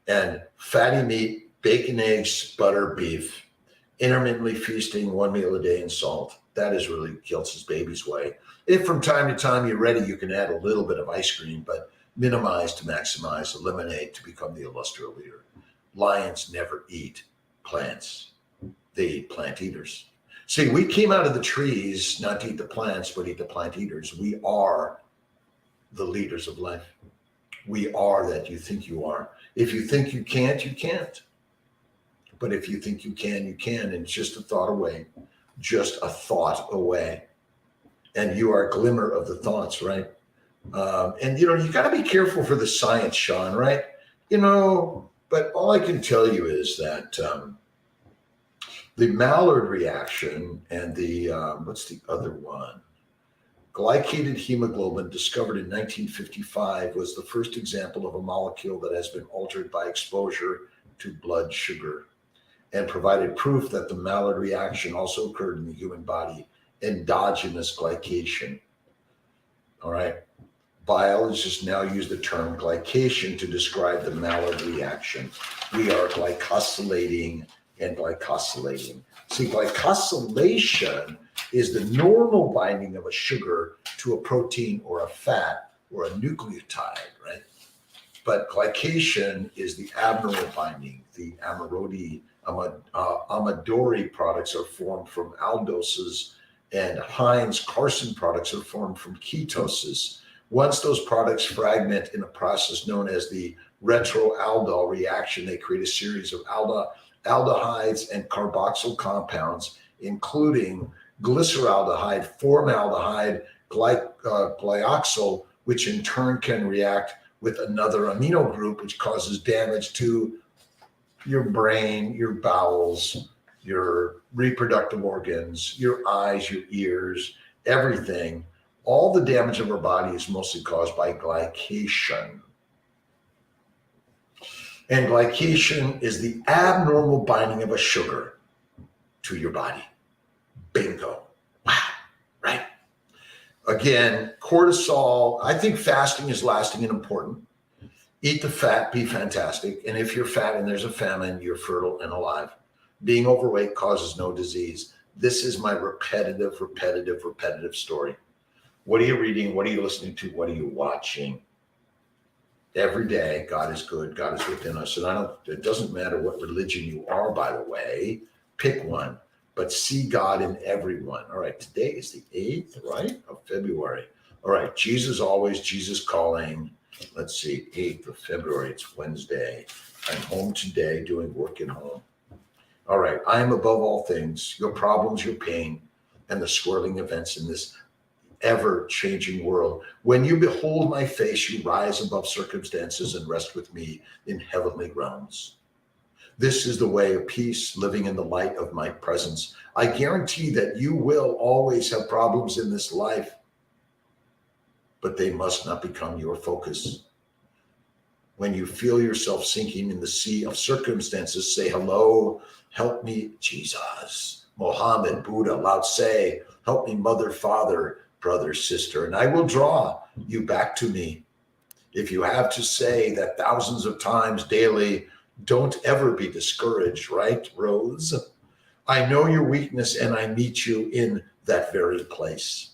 And fatty meat, bacon, eggs, butter, beef, intermittently feasting one meal a day and salt. That is really Kiltz's baby's way. If from time to time you're ready, you can add a little bit of ice cream, but minimize to maximize, eliminate to become the illustrious leader. Lions never eat plants. They eat plant eaters. See, we came out of the trees not to eat the plants, but eat the plant eaters. We are the leaders of life. We are that you think you are. If you think you can't, you can't. But if you think you can, you can. And it's just a thought away. Just a thought away. And you are a glimmer of the thoughts, right? And, you got to be careful for the science, Sean, right? But all I can tell you is that The Maillard reaction and the, what's the other one? Glycated hemoglobin, discovered in 1955, was the first example of a molecule that has been altered by exposure to blood sugar, and provided proof that the Maillard reaction also occurred in the human body, endogenous glycation. All right. Biologists now use the term glycation to describe the Maillard reaction. We are glycosylating and glycosylating. See, glycosylation is the normal binding of a sugar to a protein or a fat or a nucleotide, right? But glycation is the abnormal binding. The Amadori products are formed from aldoses, and Heinz-Carson products are formed from ketoses. Once those products fragment in a process known as the retroaldol reaction, they create a series of aldehydes and carboxyl compounds, including glyceraldehyde, formaldehyde, glyoxyl, which in turn can react with another amino group, which causes damage to your brain, your bowels, your reproductive organs, your eyes, your ears, everything. All the damage of our body is mostly caused by glycation. And glycation is the abnormal binding of a sugar to your body. Bingo. Wow. Right? Again, cortisol. I think fasting is lasting and important. Eat the fat, be fantastic. And if you're fat and there's a famine, you're fertile and alive. Being overweight causes no disease. This is my repetitive story. What are you reading? What are you listening to? What are you watching? Every day, God is good. God is within us. And it doesn't matter what religion you are, by the way. Pick one, but see God in everyone. All right, today is the 8th, right, of February. All right, Jesus always, Jesus calling. Let's see, 8th of February, it's Wednesday. I'm home today doing work at home. All right, I am above all things, your problems, your pain, and the swirling events in this ever-changing world. When you behold my face, you rise above circumstances and rest with me in heavenly realms. This is the way of peace, living in the light of my presence. I guarantee that you will always have problems in this life, but they must not become your focus. When you feel yourself sinking in the sea of circumstances, say, hello, help me, Jesus, Mohammed, Buddha, Lao Tse, help me, mother, father, brother, sister, and I will draw you back to me. If you have to say that thousands of times daily, don't ever be discouraged, right, Rose? I know your weakness and I meet you in that very place.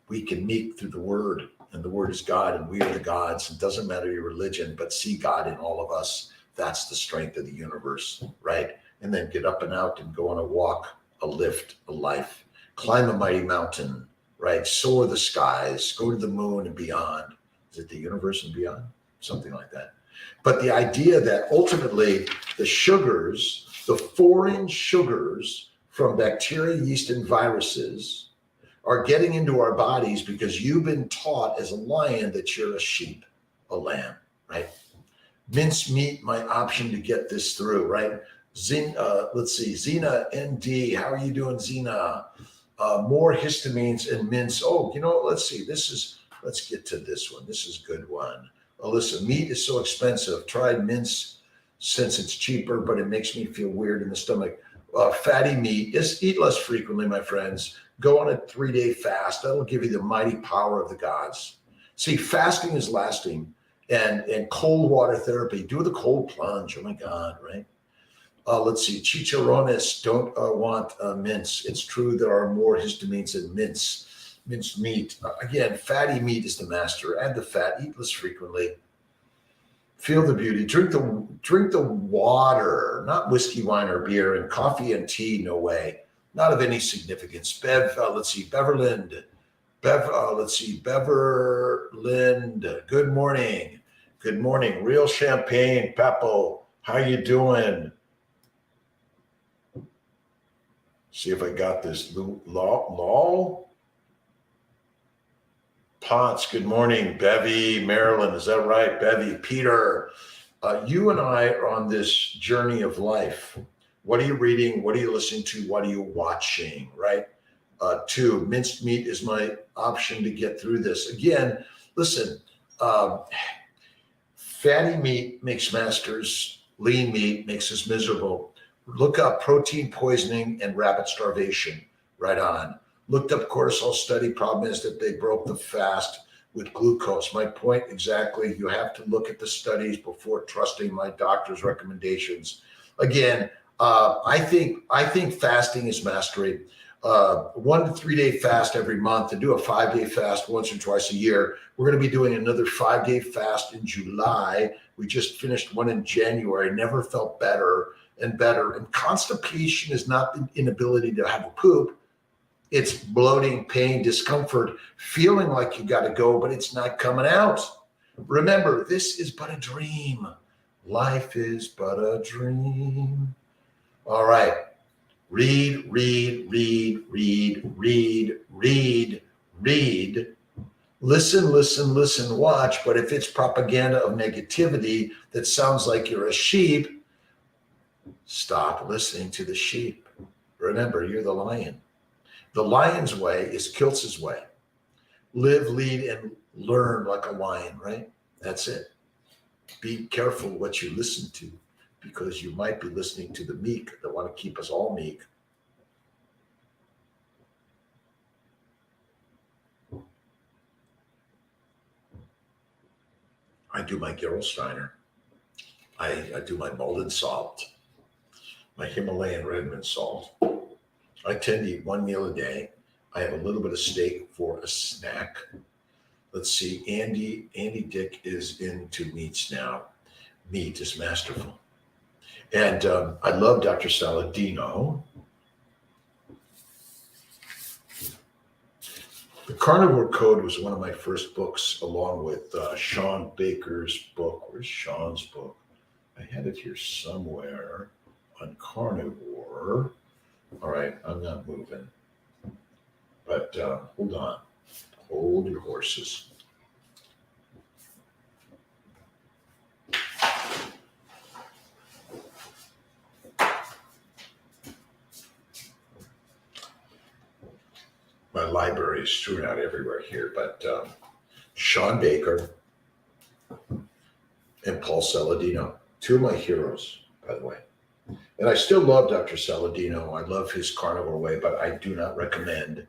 We can meet through the word, and the word is God, and we are the gods. It doesn't matter your religion, but see God in all of us. That's the strength of the universe, right? And then get up and out and go on a walk, a lift, a life. Climb a mighty mountain, right? Soar the skies, go to the moon and beyond. Is it the universe and beyond? Something like that. But the idea that ultimately the sugars, the foreign sugars from bacteria, yeast, and viruses are getting into our bodies because you've been taught as a lion that you're a sheep, a lamb, right? Mince meat, my option to get this through, right? Let's see, Zena ND, how are you doing, Zena? More histamines and mince. Oh, let's see. Let's get to this one. This is a good one. Alyssa, meat is so expensive. Tried mince since it's cheaper, but it makes me feel weird in the stomach. Fatty meat, just eat less frequently, my friends. Go on a 3-day fast. That'll give you the mighty power of the gods. See, fasting is lasting, and cold water therapy. Do the cold plunge. Oh my God, right? Let's see, chicharrones don't want mince. It's true there are more histamines in minced meat. Again, fatty meat is the master. Add the fat, eat less frequently. Feel the beauty. Drink the water, not whiskey, wine, or beer, and coffee and tea, no way. Not of any significance. Beverland. Beverland. Good morning. Good morning. Real champagne, Papo. How you doing? See if I got this. Law Potts, good morning. Bevy, Maryland, is that right? Bevy, Peter, you and I are on this journey of life. What are you reading? What are you listening to? What are you watching, right? 2, minced meat is my option to get through this. Again, listen, fatty meat makes masters. Lean meat makes us miserable. Look up protein poisoning and rapid starvation. Right on. Looked up cortisol study. Problem is that they broke the fast with glucose. My point exactly. You have to look at the studies before trusting my doctor's recommendations. Again, I think fasting is mastery. 1 to 3 day fast every month, and do a 5-day fast once or twice a year. We're going to be doing another 5-day fast in July. We just finished one in January. Never felt better and better. And constipation is not the inability to have a poop. It's bloating, pain, discomfort, feeling like you got to go, but it's not coming out. Remember, this is but a dream. Life is but a dream. All right. Read. Listen, watch. But if it's propaganda of negativity that sounds like you're a sheep, stop listening to the sheep. Remember, you're the lion. The lion's way is Kiltz's way. Live, lead, and learn like a lion, right? That's it. Be careful what you listen to, because you might be listening to the meek that want to keep us all meek. I do my Gerolsteiner. I do my Malden salt, my Himalayan red mint salt. I tend to eat 1 meal a day. I have a little bit of steak for a snack. Let's see, Andy Dick is into meats now. Meat is masterful. And I love Dr. Saladino. The Carnivore Code was one of my first books, along with Sean Baker's book. Where's Sean's book? I had it here somewhere on Carnivore. All right, I'm not moving. But hold on. Hold your horses. My library is strewn out everywhere here, but Sean Baker and Paul Saladino, 2 of my heroes, by the way. And I still love Dr. Saladino. I love his carnivore way, but I do not recommend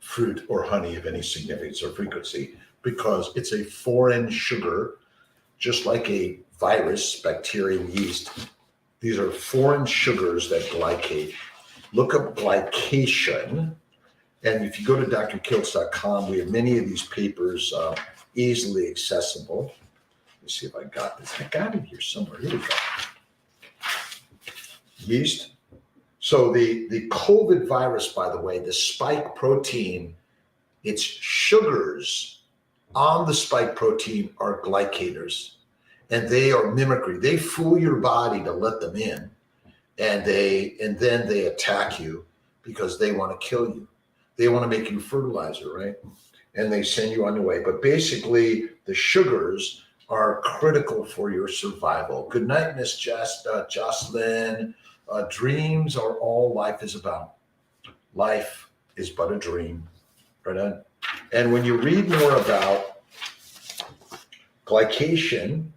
fruit or honey of any significance or frequency, because it's a foreign sugar, just like a virus, bacteria, yeast. These are foreign sugars that glycate. Look up glycation. And if you go to drkiltz.com, we have many of these papers easily accessible. Let me see if I got this. I got it here somewhere. Here we go. Yeast. So the COVID virus, by the way, the spike protein, its sugars on the spike protein are glycators, and they are mimicry. They fool your body to let them in, and then they attack you because they want to kill you. They want to make you fertilizer, right? And they send you on your way. But basically, the sugars are critical for your survival. Good night, Miss Jocelyn. Dreams are all life is about. Life is but a dream, right on. And when you read more about glycation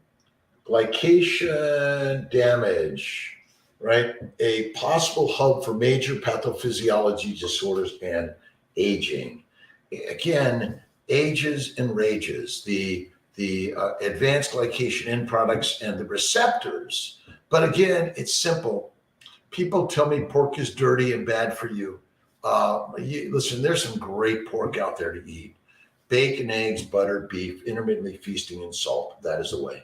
damage, right? A possible hub for major pathophysiology disorders and aging. Again, ages and rages, the advanced glycation end products and the receptors. But again, it's simple. People tell me pork is dirty and bad for you. Listen, there's some great pork out there to eat. Bacon, eggs, butter, beef, intermittently feasting and salt. That is the way.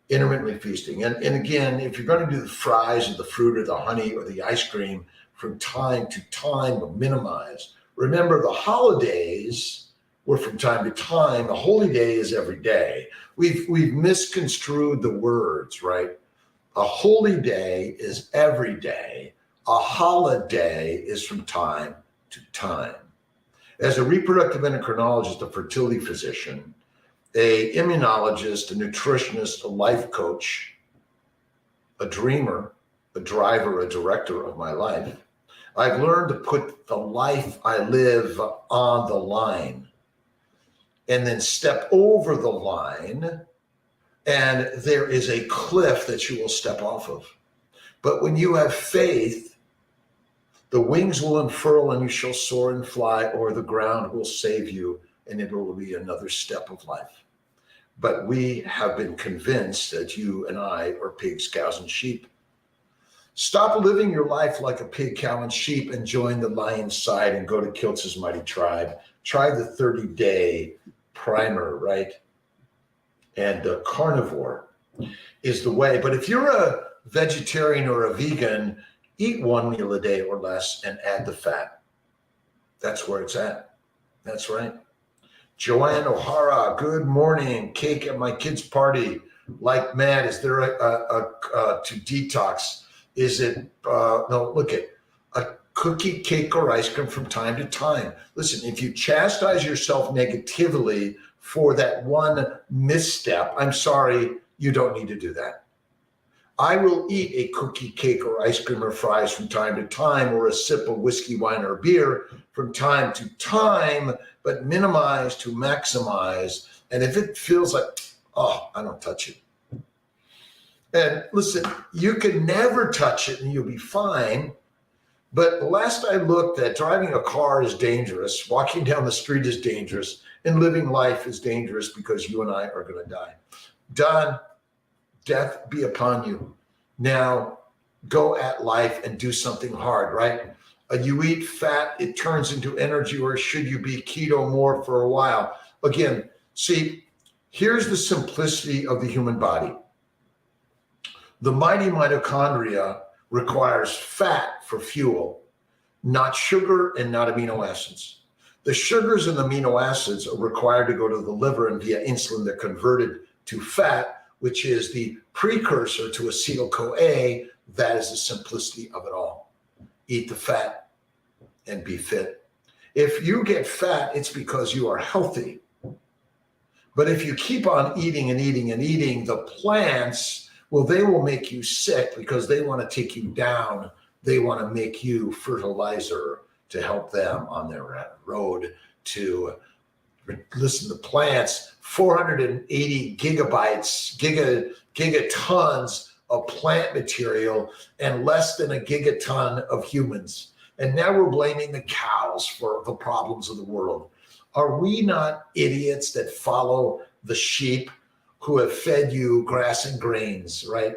Intermittently feasting. And again, if you're going to do the fries or the fruit or the honey or the ice cream from time to time, but minimize. Remember, the holidays were from time to time. A holy day is every day. We've misconstrued the words, right? A holy day is every day. A holiday is from time to time. As a reproductive endocrinologist, a fertility physician, a immunologist, a nutritionist, a life coach, a dreamer, a driver, a director of my life. I've learned to put the life I live on the line and then step over the line, and there is a cliff that you will step off of. But when you have faith, the wings will unfurl and you shall soar and fly, or the ground will save you and it will be another step of life. But we have been convinced that you and I are pigs, cows, and sheep. Stop living your life like a pig, cow, and sheep and join the lion's side and go to Kiltz's Mighty Tribe. Try the 30-day primer, right? And carnivore is the way. But if you're a vegetarian or a vegan, eat one meal a day or less and add the fat. That's where it's at. That's right. Joanne O'Hara, good morning. Cake at my kid's party. Like mad. Is there a to detox? Is it, no, look at a cookie, cake, or ice cream from time to time. Listen, if you chastise yourself negatively for that one misstep, I'm sorry, you don't need to do that. I will eat a cookie, cake, or ice cream or fries from time to time, or a sip of whiskey, wine, or beer from time to time, but minimize to maximize. And if it feels like, oh, I don't touch it. And listen, you can never touch it and you'll be fine. But the last I looked at, driving a car is dangerous, walking down the street is dangerous, and living life is dangerous because you and I are going to die. Done. Death be upon you. Now go at life and do something hard, right? You eat fat, it turns into energy, or should you be keto more for a while? Again, see, here's the simplicity of the human body. The mighty mitochondria requires fat for fuel, not sugar and not amino acids. The sugars and amino acids are required to go to the liver, and via insulin they're converted to fat, which is the precursor to acetyl-CoA. That is the simplicity of it all. Eat the fat and be fit. If you get fat, it's because you are healthy. But if you keep on eating and eating and eating, the plants, well, they will make you sick because they want to take you down. They want to make you fertilizer to help them on their road to, listen, the plants, 480 gigatons of plant material and less than a gigaton of humans. And now we're blaming the cows for the problems of the world. Are we not idiots that follow the sheep who have fed you grass and grains, right?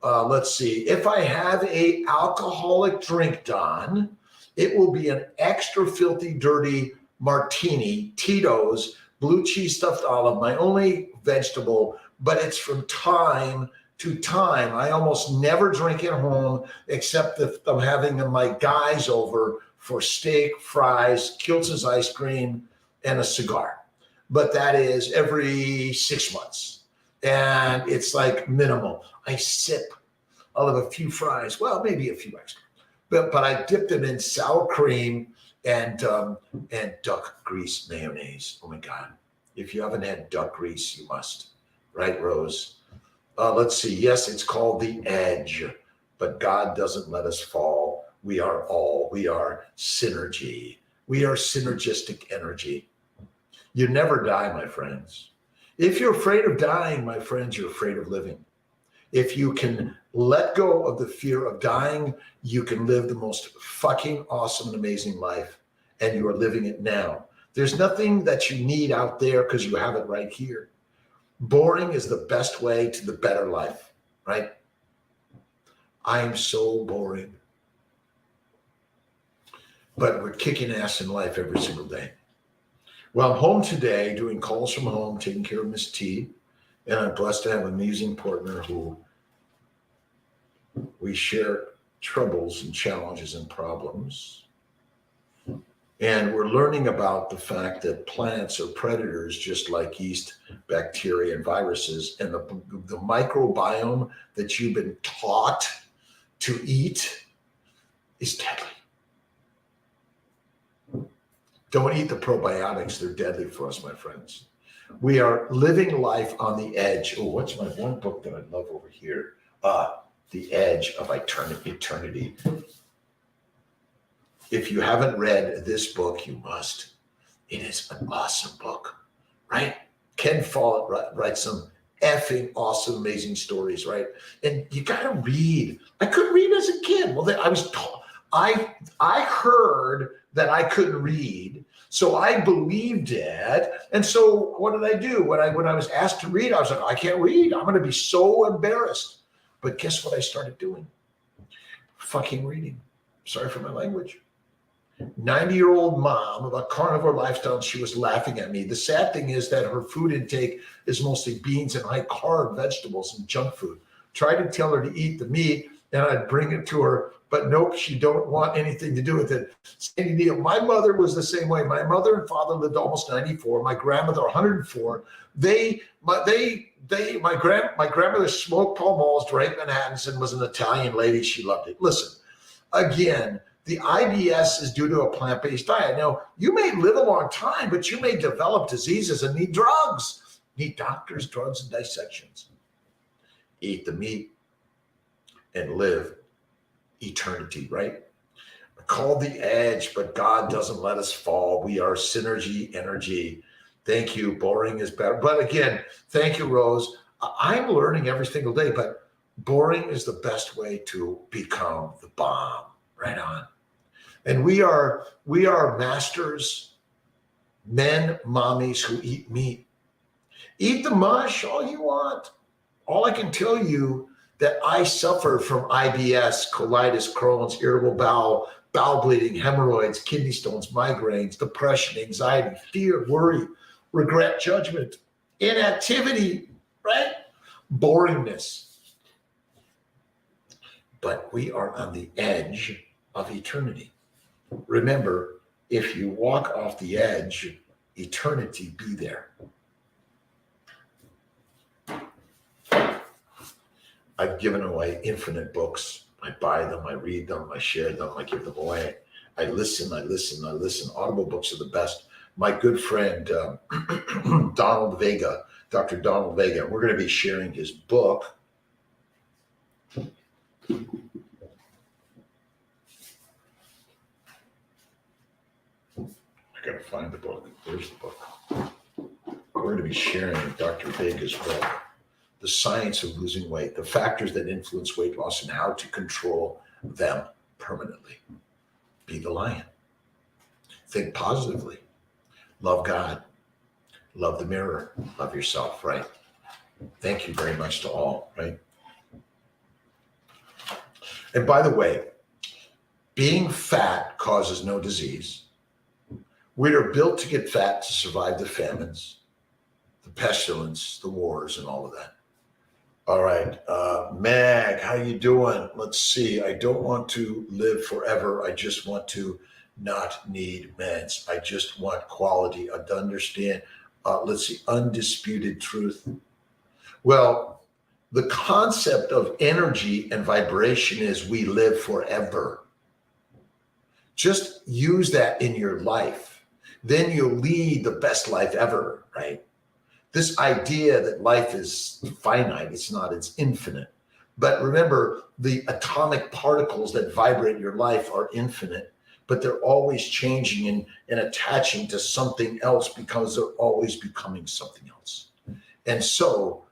Let's see. If I have a alcoholic drink, Don, it will be an extra filthy, dirty martini, Tito's, blue cheese stuffed olive, my only vegetable, but it's from time to time. I almost never drink at home except if I'm having my guys over for steak, fries, Kiltz's ice cream, and a cigar. But that is every 6 months. And it's like minimal. I sip. I'll have a few fries. Well, maybe a few extra. But I dip them in sour cream and duck grease mayonnaise. Oh my God. If you haven't had duck grease, you must. Right, Rose? Let's see. Yes, it's called the edge. But God doesn't let us fall. We are synergy. We are synergistic energy. You never die, my friends. If you're afraid of dying, my friends, you're afraid of living. If you can let go of the fear of dying, you can live the most fucking awesome and amazing life. And you are living it now. There's nothing that you need out there because you have it right here. Boring is the best way to the better life, right? I am so boring. But we're kicking ass in life every single day. Well, I'm home today doing calls from home, taking care of Miss T, and I'm blessed to have an amazing partner who we share troubles and challenges and problems. And we're learning about the fact that plants are predators just like yeast, bacteria, and viruses. And the microbiome that you've been taught to eat is deadly. Don't eat the probiotics. They're deadly for us, my friends. We are living life on the edge. Oh, what's my one book that I love over here? the Edge of Eternity. If you haven't read this book, you must. It is an awesome book, right? Ken Follett writes some effing awesome, amazing stories, right? And you got to read. I couldn't read as a kid. Well, I was taught. I heard that I couldn't read, so I believed it. And so what did I do? When I was asked to read, I was like, I can't read. I'm going to be so embarrassed. But guess what I started doing? Fucking reading. Sorry for my language. 90-year-old mom of a carnivore lifestyle, and she was laughing at me. The sad thing is that her food intake is mostly beans and high carb vegetables and junk food. Tried to tell her to eat the meat, and I'd bring it to her, but nope, she don't want anything to do with it. Same deal. My mother was the same way. My mother and father lived almost 94. My grandmother 104. My grandmother smoked Pall Malls, drank Manhattans, and was an Italian lady. She loved it. Listen, again, the IBS is due to a plant-based diet. Now, you may live a long time, but you may develop diseases and need drugs. Need doctors, drugs, and dissections. Eat the meat and live eternity, right? Called the Edge, but God doesn't let us fall. We are synergy energy. Thank you. Boring is better. But again, thank you, Rose. I'm learning every single day, but boring is the best way to become the bomb. Right on. And we are masters, men, mommies who eat meat. Eat the mush all you want. All I can tell you that I suffer from IBS, colitis, Crohn's, irritable bowel, bowel bleeding, hemorrhoids, kidney stones, migraines, depression, anxiety, fear, worry, regret, judgment, inactivity, right? Boringness. But we are on the edge of eternity. Remember, if you walk off the edge, eternity be there. I've given away infinite books. I buy them, I read them, I share them, I give them away. I listen. Audible books are the best. My good friend, Donald Vega, Dr. Donald Vega, we're going to be sharing his book. I got to find the book. Where's the book? We're going to be sharing Dr. Vega's book, The Science of Losing Weight, the factors that influence weight loss and how to control them permanently. Be the lion. Think positively. Love God. Love the mirror. Love yourself, right? Thank you very much to all, right? And by the way, being fat causes no disease. We are built to get fat to survive the famines, the pestilence, the wars, and all of that. All right, Mag, how you doing? Let's see. I don't want to live forever. I just want to not need meds. I just want quality. I understand. Let's see, undisputed truth. Well, the concept of energy and vibration is we live forever. Just use that in your life. Then you'll lead the best life ever, right? This idea that life is finite, it's not, it's infinite. But remember, the atomic particles that vibrate your life are infinite, but they're always changing and attaching to something else because they're always becoming something else. And so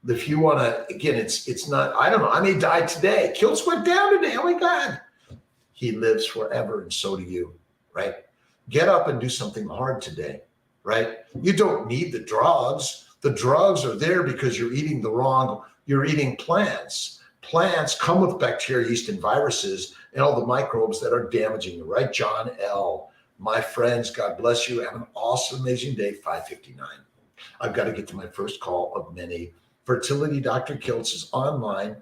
if you want to, again, it's not, I don't know, I may die today. Kiltz went down today, oh my God. He lives forever, and so do you, right? Get up and do something hard today, right? You don't need the drugs. The drugs are there because you're eating you're eating plants. Plants come with bacteria, yeast, and viruses, and all the microbes that are damaging you, right? John L. My friends, God bless you. Have an awesome, amazing day, 5:59. I've got to get to my first call of many. Fertility, Dr. Kiltz is online.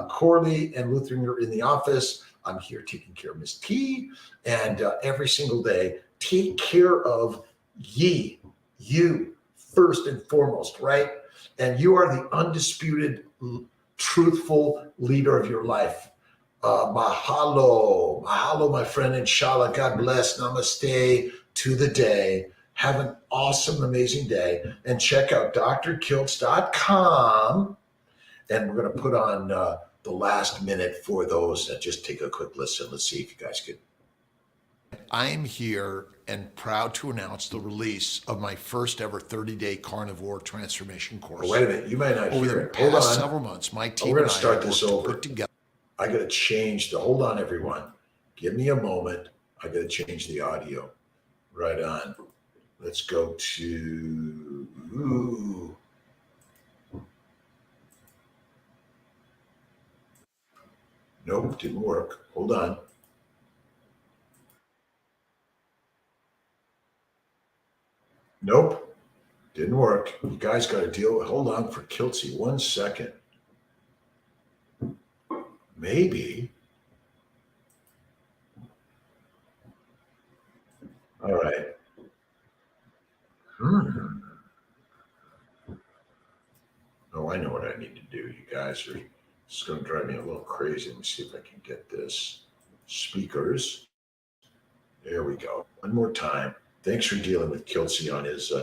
Corley and Lutheran are in the office. I'm here taking care of Miss T, and every single day, take care of you first and foremost, right? And you are the undisputed, truthful leader of your life. Mahalo, my friend, inshallah. God bless. Namaste to the day. Have an awesome, amazing day, and check out drkiltz.com. And we're going to put on the last minute for those. Just take a quick listen. Let's see if you guys could. I am here and proud to announce the release of my first ever 30-day carnivore transformation course. Oh, wait a minute, you might not Over hear the it. Hold past on. several months, my team We're and going to I start have this worked to over. put together. I got to change the. Hold on, everyone. Give me a moment. I got to change the audio. Right on. Let's go to. Ooh. Nope, didn't work. Hold on. Nope, didn't work. You guys got to deal with. Hold on for Kiltzy 1 second. Maybe. All right. Oh, I know what I need to do. You guys are. It's going to drive me a little crazy. Let me see if I can get this. Speakers. There we go. One more time. Thanks for dealing with Kiltzy on his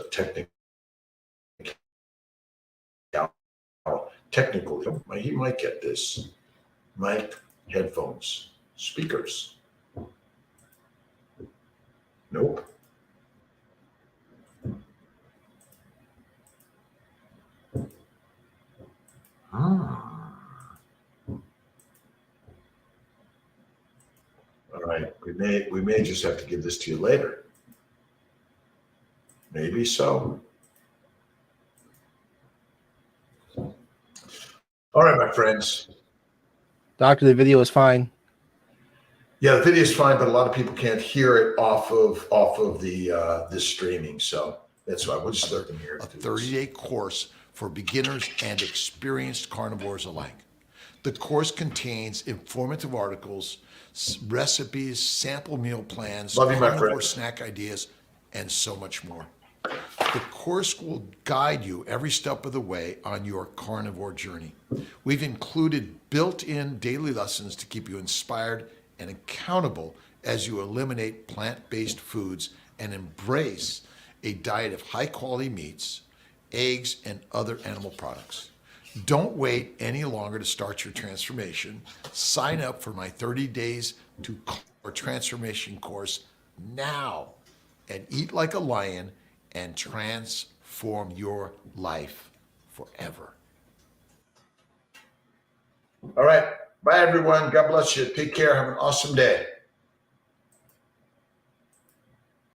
technical. He might get this. Mic, headphones, speakers. Nope. All right. We may just have to give this to you later. Maybe so. All right, my friends. Doctor, the video is fine. Yeah, the video is fine, but a lot of people can't hear it off of the this streaming. So that's why we'll just let them hear it. A 30-day course for beginners and experienced carnivores alike. The course contains informative articles, recipes, sample meal plans, carnivore snack ideas, and so much more. The course will guide you every step of the way on your carnivore journey. We've included built-in daily lessons to keep you inspired and accountable as you eliminate plant-based foods and embrace a diet of high-quality meats, eggs, and other animal products. Don't wait any longer to start your transformation. Sign up for my 30 Days to Carnivore Transformation course now and eat like a lion and transform your life forever. All right. Bye, everyone. God bless you. Take care. Have an awesome day.